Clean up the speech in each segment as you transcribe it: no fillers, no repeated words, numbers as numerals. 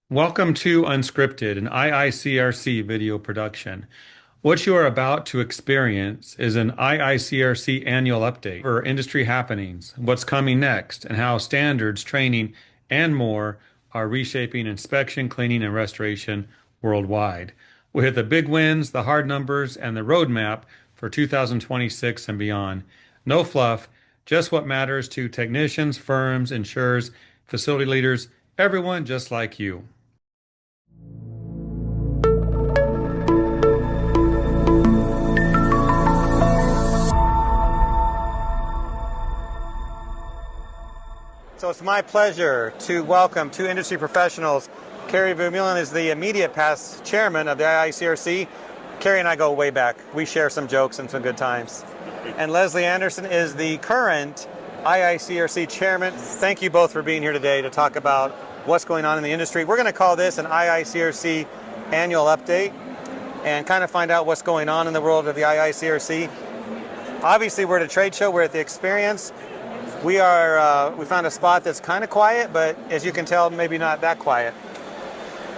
Welcome to Unscripted, an IICRC video production. What you are about to experience is an IICRC annual update for industry happenings, what's coming next, and how standards, training, and more are reshaping inspection, cleaning, and restoration worldwide. We'll hit the big wins, the hard numbers, and the roadmap for 2026 and beyond. No fluff, just what matters to technicians, firms, insurers, facility leaders, everyone just like you. So it's my pleasure to welcome two industry professionals. Carey Vermeulen is the immediate past chairman of the IICRC. Carey and I go way back. We share some jokes and some good times. And Leslie Anderson is the current IICRC chairman. Thank you both for being here today to talk about what's going on in the industry. We're going to call this an IICRC annual update and kind of find out what's going on in the world of the IICRC. Obviously, we're at a trade show. We're at the Experience. We found a spot that's kind of quiet, but as you can tell, maybe not that quiet.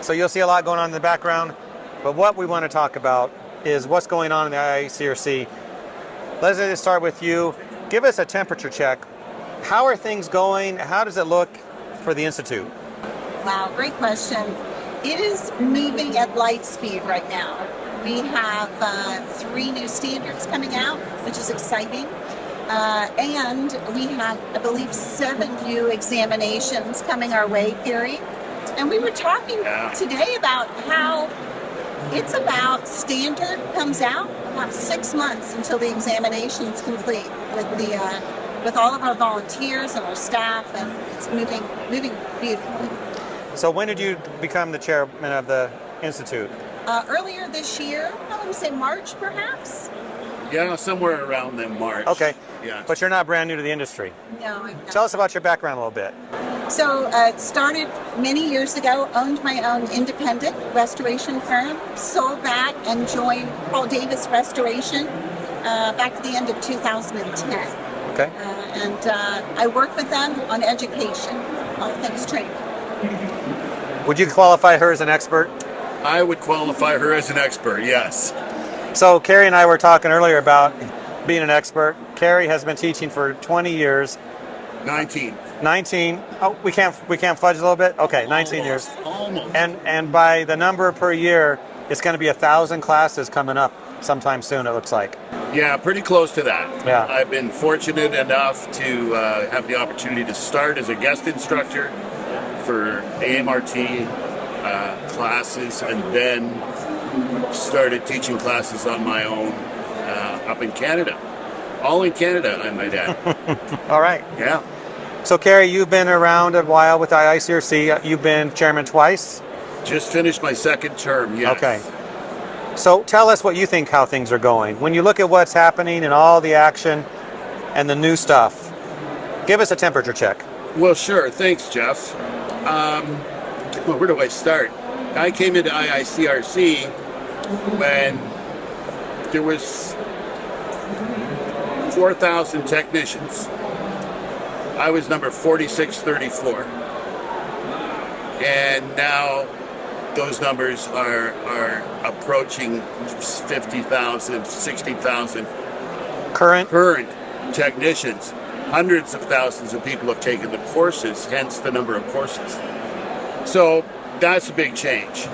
So you'll see a lot going on in the background. But what we want to talk about is what's going on in the IICRC. Leslie, let's start with you. Give us a temperature check. How are things going? How does it look for the Institute? Wow, great question. It is moving at light speed right now. We have 3 new standards coming out, which is exciting. And we have, I believe, 7 new examinations coming our way, Carey. And we were talking today about how it's about standard comes out about 6 months until the examination's complete with all of our volunteers and our staff, and it's moving beautifully. So when did you become the chairman of the Institute? Earlier this year, I want to say March, perhaps. Yeah, somewhere around then March. Okay. Yeah. But you're not brand new to the industry. No, I'm not. Tell us about your background a little bit. So started many years ago, owned my own independent restoration firm, sold that and joined Paul Davis Restoration back at the end of 2010. Okay. And I work with them on education, all things training. Would you qualify her as an expert? I would qualify her as an expert, yes. So Carey and I were talking earlier about being an expert. Carey has been teaching for 20 years. 19. 19. Oh, we can't fudge a little bit? Okay, 19 years. Almost. And by the number per year, it's going to be 1,000 classes coming up sometime soon, it looks like. Yeah, pretty close to that. Yeah. I've been fortunate enough to have the opportunity to start as a guest instructor for AMRT classes, and then started teaching classes on my own up in Canada. All in Canada, I might add. All right. Yeah. So, Carey, you've been around a while with IICRC. You've been chairman twice? Just finished my 2nd term, yes. Okay. So tell us what you think how things are going. When you look at what's happening and all the action and the new stuff, give us a temperature check. Well, sure. Thanks, Jeff. Where do I start? I came into IICRC when there was 4,000 technicians. I was number 4634. And now those numbers are approaching 50,000, 60,000 current technicians. Hundreds of thousands of people have taken the courses, hence the number of courses. So that's a big change.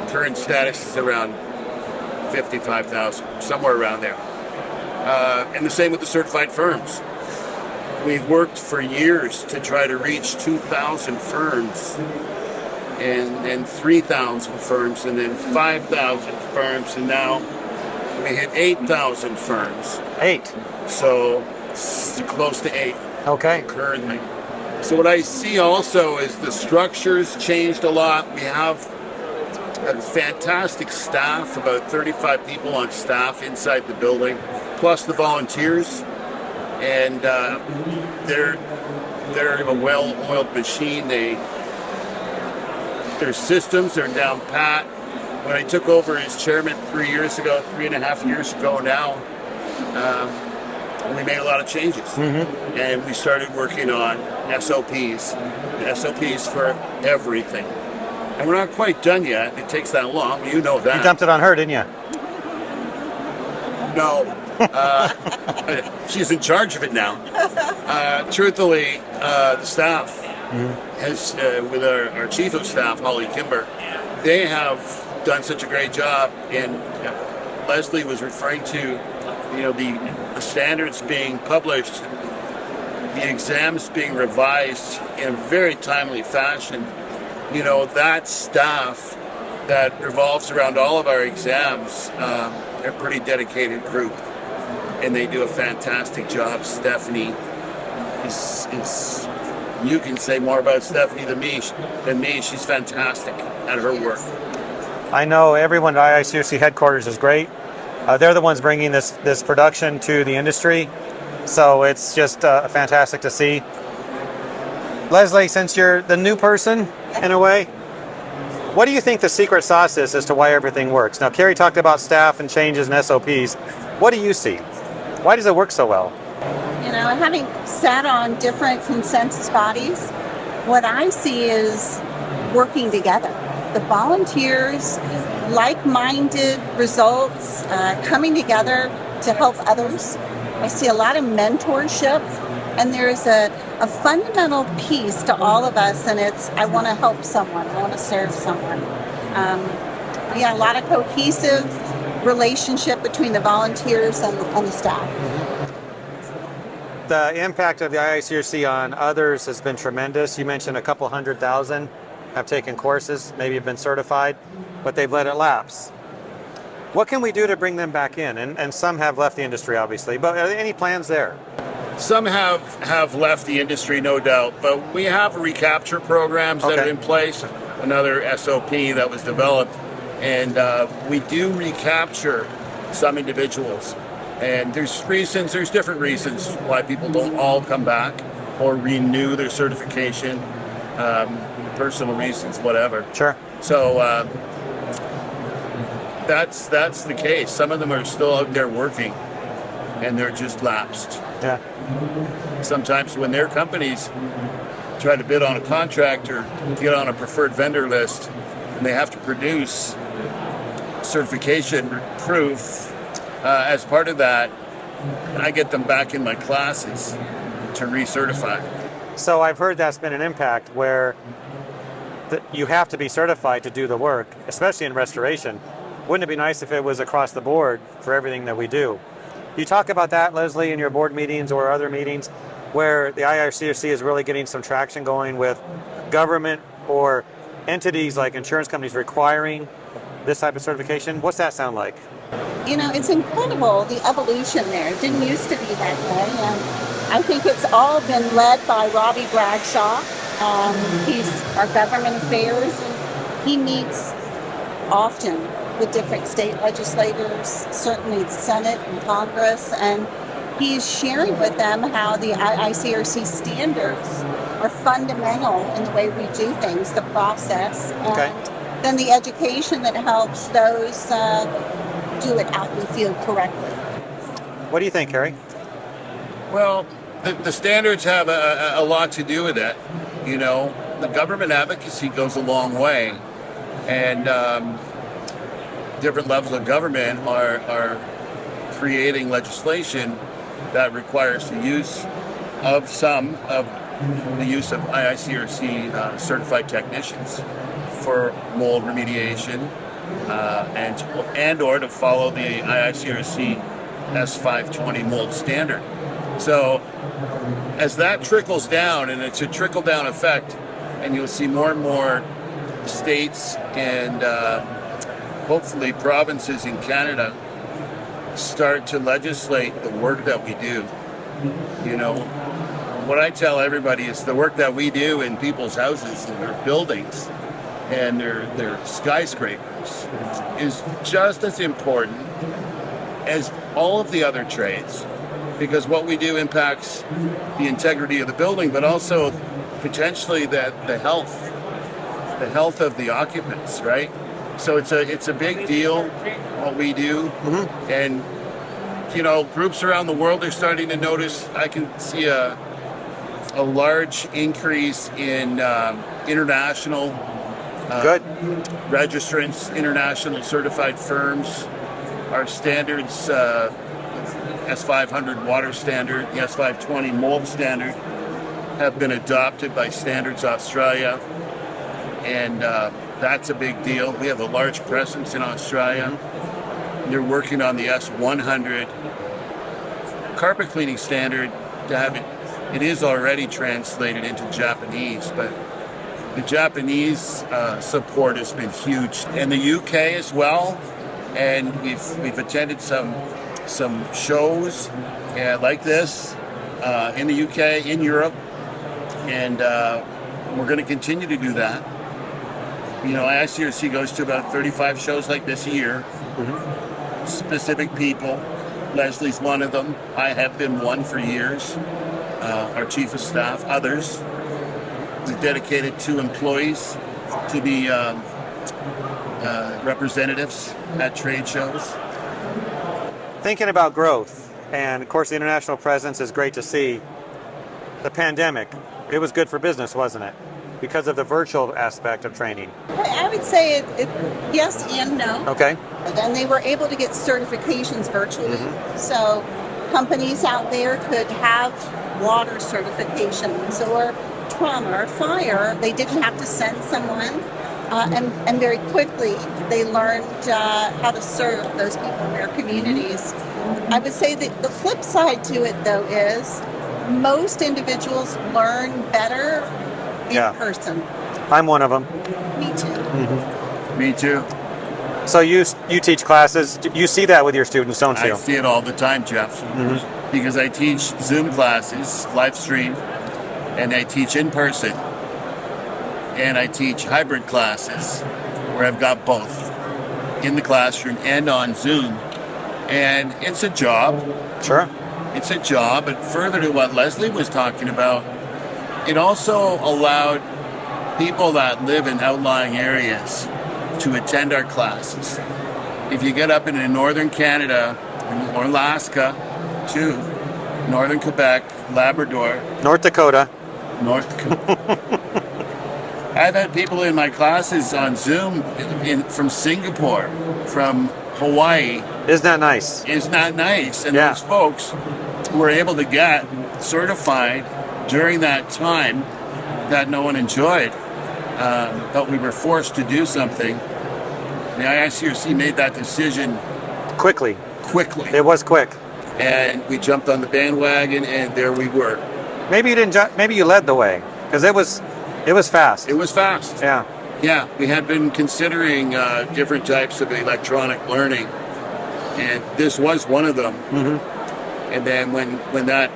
Current status is around 55,000, somewhere around there. And the same with the certified firms. We've worked for years to try to reach 2,000 firms and 3,000 firms and then 5,000 firms, and now we hit 8,000 firms. 8. So close to 8. Okay. Currently. So what I see also is the structure's changed a lot. We have a fantastic staff, about 35 people on staff inside the building, plus the volunteers. And they're a well-oiled machine. Their systems are down pat. When I took over as chairman 3.5 years ago now, we made a lot of changes. Mm-hmm. And we started working on SOPs for everything. And we're not quite done yet. It takes that long. You know that. You dumped it on her, didn't you? No. She's in charge of it now. Truthfully, the staff has, with our chief of staff, Holly Kimber, they have done such a great job. And Leslie was referring to, the standards being published, the exams being revised in a very timely fashion. That staff that revolves around all of our exams, they're a pretty dedicated group, and they do a fantastic job. Stephanie is you can say more about Stephanie than me. She's fantastic at her work. I know everyone at IICRC headquarters is great. They're the ones bringing this production to the industry, so it's just fantastic to see. Leslie, since you're the new person, in a way, what do you think the secret sauce is as to why everything works? Now, Carey talked about staff and changes and SOPs. What do you see? Why does it work so well? Having sat on different consensus bodies, what I see is working together. The volunteers, like-minded results, coming together to help others. I see a lot of mentorship, and there's a fundamental piece to all of us, and it's, I want to help someone, I want to serve someone. A lot of cohesive relationship between the volunteers and the staff. The impact of the IICRC on others has been tremendous. You mentioned a couple 100,000 have taken courses, maybe have been certified, but they've let it lapse. What can we do to bring them back in? And some have left the industry, obviously, but are there any plans there? Some have left the industry, no doubt, but we have recapture programs that are in place, another SOP that was developed, and we do recapture some individuals. And there's different reasons why people don't all come back or renew their certification, personal reasons, whatever. Sure. So that's the case. Some of them are still out there working, and they're just lapsed. Yeah. Sometimes when their companies try to bid on a contract or get on a preferred vendor list, and they have to produce certification proof as part of that, I get them back in my classes to recertify. So I've heard that's been an impact where you have to be certified to do the work, especially in restoration. Wouldn't it be nice if it was across the board for everything that we do? You talk about that, Leslie, in your board meetings or other meetings where the IICRC is really getting some traction going with government or entities like insurance companies requiring this type of certification. What's that sound like? It's incredible, the evolution there. It didn't used to be that way. And I think it's all been led by Robbie Bradshaw. He's our government affairs, and he meets often with different state legislators, certainly the Senate and Congress, and he's sharing with them how the IICRC standards are fundamental in the way we do things, the process, and then the education that helps those do it out in the field correctly. What do you think, Carey? Well, the standards have a lot to do with it. The government advocacy goes a long way, and different levels of government are creating legislation that requires the use of IICRC certified technicians for mold remediation and or to follow the IICRC S520 mold standard. So as that trickles down, and it's a trickle-down effect, and you'll see more and more states and hopefully provinces in Canada start to legislate the work that we do. What I tell everybody is the work that we do in people's houses and their buildings and their skyscrapers is just as important as all of the other trades, because what we do impacts the integrity of the building, but also potentially the health of the occupants, right? So it's a big deal what we do, and groups around the world are starting to notice. I can see a large increase in international Good. Registrants, international certified firms, our standards, S500 water standard, the S520 mold standard, have been adopted by Standards Australia, and that's a big deal. We have a large presence in Australia. They're working on the S100 carpet cleaning standard to have it. It is already translated into Japanese, but the Japanese support has been huge, and the UK as well. And we've attended some shows like this in the UK, in Europe, and we're going to continue to do that. You know, IICRC goes to about 35 shows like this a year. Specific people. Leslie's one of them. I have been one for years. Our chief of staff, others. We've dedicated 2 employees to be representatives at trade shows. Thinking about growth, and of course the international presence is great to see. The pandemic, it was good for business, wasn't it? Because of the virtual aspect of training. I would say it yes and no. Okay. And they were able to get certifications virtually. So companies out there could have water certifications or trauma or fire. They didn't have to send someone. And very quickly they learned how to serve those people in their communities. I would say that the flip side to it, though, is most individuals learn better in person. I'm one of them. Me too. Me too. So you teach classes. You see that with your students, don't you? I see it all the time, Jeff. Because I teach Zoom classes, live stream, and I teach in person. And I teach hybrid classes where I've got both in the classroom and on Zoom. And it's a job. Sure. It's a job. But further to what Leslie was talking about, it also allowed people that live in outlying areas to attend our classes. If you get up into northern Canada or Alaska too, northern Quebec, Labrador, North Dakota. I've had people in my classes on Zoom from Singapore, from Hawaii. Isn't that nice? Isn't that nice? And those folks were able to get certified during that time that no one enjoyed. But we were forced to do something. The IICRC made that decision quickly. Quickly. It was quick. And we jumped on the bandwagon, and there we were. Maybe you didn't. Maybe you led the way, because it was fast. It was fast. Yeah. Yeah, we had been considering different types of electronic learning, and this was one of them. And then when that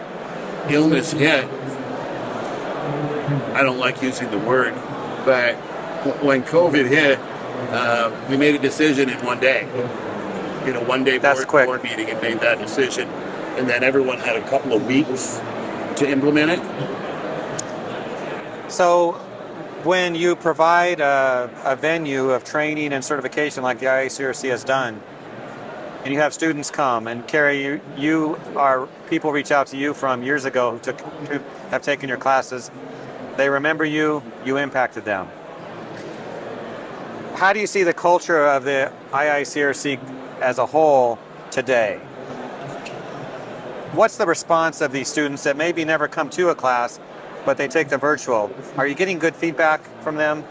illness hit, I don't like using the word, but when COVID hit, we made a decision in one day. You know, one day board meeting and made that decision, and then everyone had a couple of weeks to implement it. So when you provide a venue of training and certification like the IICRC has done, and you have students come, and Carey, people reach out to you from years ago who have taken your classes. They remember you impacted them. How do you see the culture of the IICRC as a whole today? What's the response of these students that maybe never come to a class, but they take the virtual? Are you getting good feedback from them?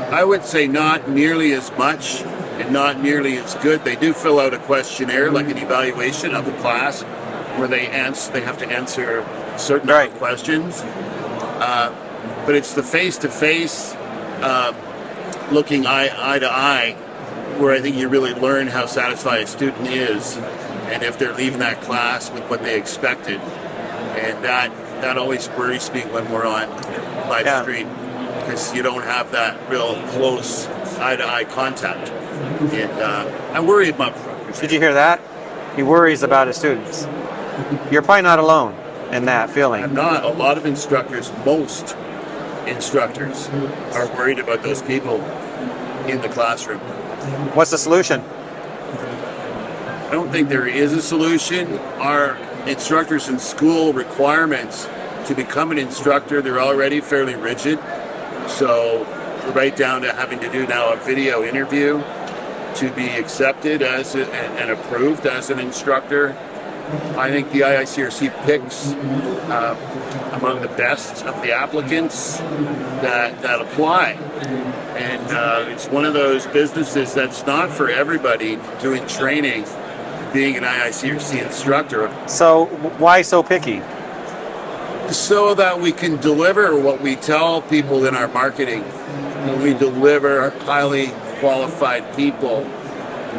I would say not nearly as much and not nearly as good. They do fill out a questionnaire, like an evaluation of the class, where they have to answer certain questions. But it's the face-to-face, looking eye to eye, where I think you really learn how satisfied a student is, and if they're leaving that class with what they expected. And that always worries me when we're on live stream, because you don't have that real close eye-to-eye contact. And I worry about progress. Did you hear that? He worries about his students. You're probably not alone in that feeling. I'm not. A lot of instructors, most instructors, are worried about those people in the classroom. What's the solution? I don't think there is a solution. Our instructors in school requirements to become an instructor, they're already fairly rigid. So right down to having to do now a video interview to be accepted as and approved as an instructor. I think the IICRC picks among the best of the applicants that apply. And it's one of those businesses that's not for everybody doing training, being an IICRC instructor. So why so picky? So that we can deliver what we tell people in our marketing. We deliver highly qualified people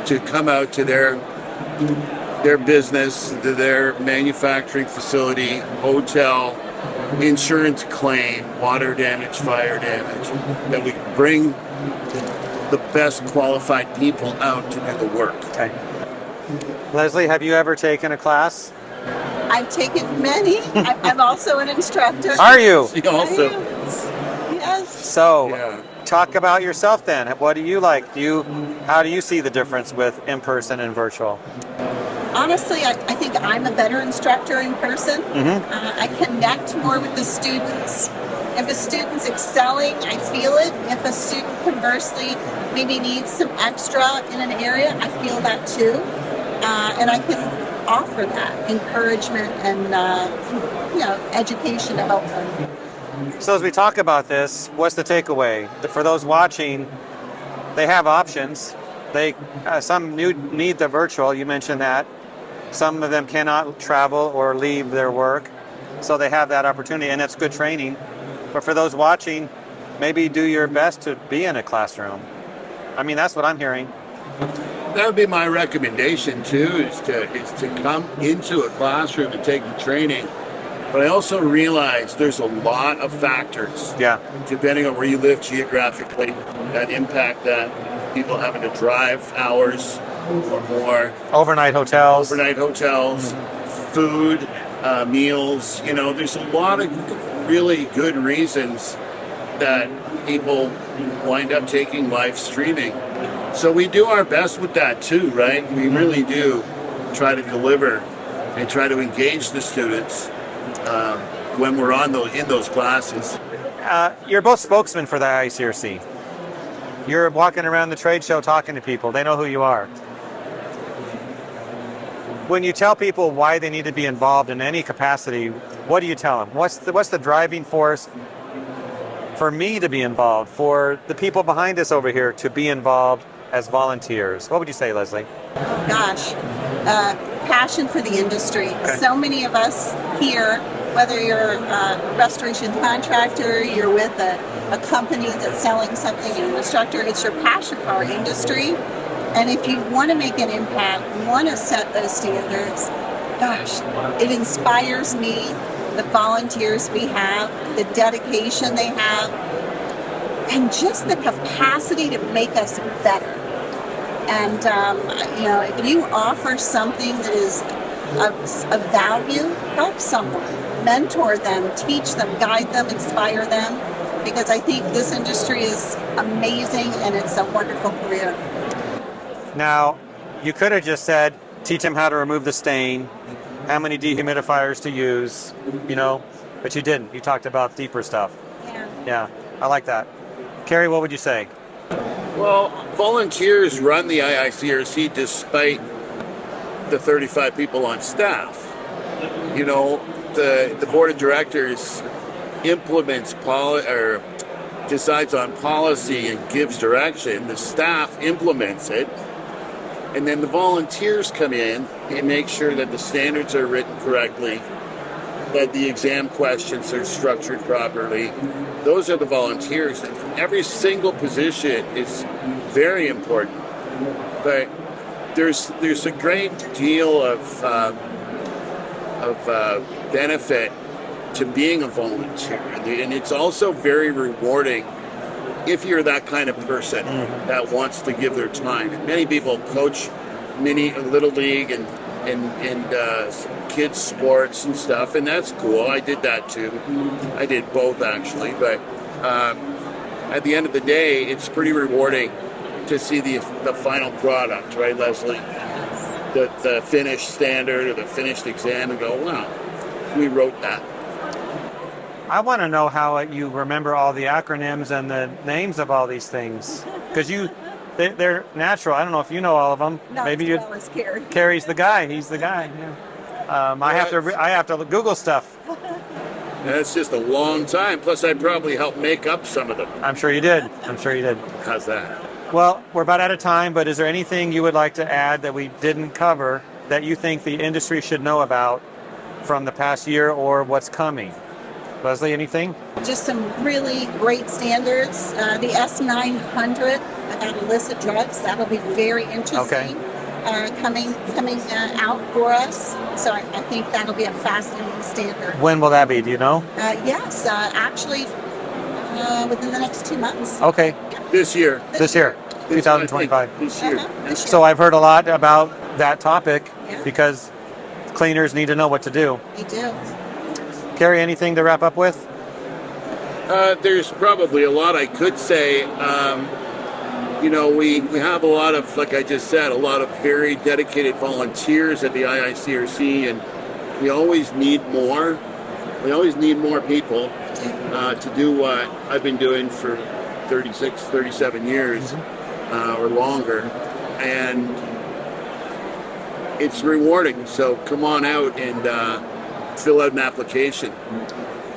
to come out to their business, to their manufacturing facility, hotel, insurance claim, water damage, fire damage, that we bring the best qualified people out to do the work. Okay. Leslie, have you ever taken a class? I've taken many. I'm also an instructor. Are you? She also. Yes. So, Yeah. talk about yourself then. What do you like? How do you see the difference with in-person and virtual? Honestly, I think I'm a better instructor in person. Mm-hmm. I connect more with the students. If a student's excelling, I feel it. If a student conversely maybe needs some extra in an area, I feel that too. And I can offer that encouragement and education to help them. So as we talk about this, what's the takeaway? For those watching, they have options. Some need the virtual, you mentioned that. Some of them cannot travel or leave their work, so they have that opportunity, and it's good training. But for those watching, maybe do your best to be in a classroom. I mean, that's what I'm hearing. That would be my recommendation too, is to come into a classroom and take the training. But I also realize there's a lot of factors, depending on where you live geographically, that impact that. People having to drive hours or more. Overnight hotels, food, meals. There's a lot of really good reasons that people wind up taking live streaming. So we do our best with that too, right? We really do try to deliver and try to engage the students when we're in those classes. You're both spokesmen for the IICRC. You're walking around the trade show talking to people. They know who you are. When you tell people why they need to be involved in any capacity, what do you tell them? What's the driving force for me to be involved, for the people behind us over here to be involved as volunteers? What would you say, Leslie? Gosh, passion for the industry. Okay. So many of us here, whether you're a restoration contractor, you're with a company that's selling something, you're an instructor, it's your passion for our industry. And if you want to make an impact, want to set those standards, gosh, it inspires me, the volunteers we have, the dedication they have, and just the capacity to make us better. And, if you offer something that is of value, help someone, mentor them, teach them, guide them, inspire them, because I think this industry is amazing and it's a wonderful career. Now, you could have just said, teach them how to remove the stain, how many dehumidifiers to use, but you didn't. You talked about deeper stuff. Yeah, I like that. Carey, what would you say? Well, volunteers run the IICRC despite the 35 people on staff. The board of directors implements or decides on policy and gives direction. The staff implements it, and then the volunteers come in and make sure that the standards are written correctly, that the exam questions are structured properly. Those are the volunteers. And every single position is very important, but there's a great deal of benefit to being a volunteer, and it's also very rewarding if you're that kind of person that wants to give their time. Many people coach little league and kids sports and stuff, and that's cool. I did that too. I did both actually, but at the end of the day, it's pretty rewarding to see the final product, right, Leslie? The finished standard or the finished exam, and go, wow, we wrote that. I want to know how you remember all the acronyms and the names of all these things, because they're natural. I don't know if you know all of them. Not Maybe as you. well as Carey. Carey's the guy. He's the guy. Yeah. I have to Google stuff. That's just a long time. Plus, I probably helped make up some of them. I'm sure you did. How's that? Well, we're about out of time, but is there anything you would like to add that we didn't cover that you think the industry should know about from the past year or what's coming? Leslie, anything? Just some really great standards. The S900 about illicit drugs, that'll be very interesting. Okay. Coming out for us. So I think that'll be a fascinating standard. When will that be? Do you know? Yes, actually within the next 2 months. Okay. This year. This year, 2025. This year. This year. So I've heard a lot about that topic Yeah. because cleaners need to know what to do. We do. Carey, anything to wrap up with? There's probably a lot I could say. We have a lot of, like I just said, a lot of very dedicated volunteers at the IICRC, and we always need more. We always need more people to do what I've been doing for 36, 37 years or longer. And it's rewarding. So come on out and fill out an application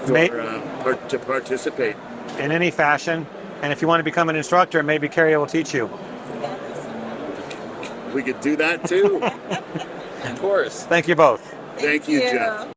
to participate. In any fashion. And if you want to become an instructor, maybe Carey will teach you. We could do that too. Of course. Thank you both. Thank you, Jeff.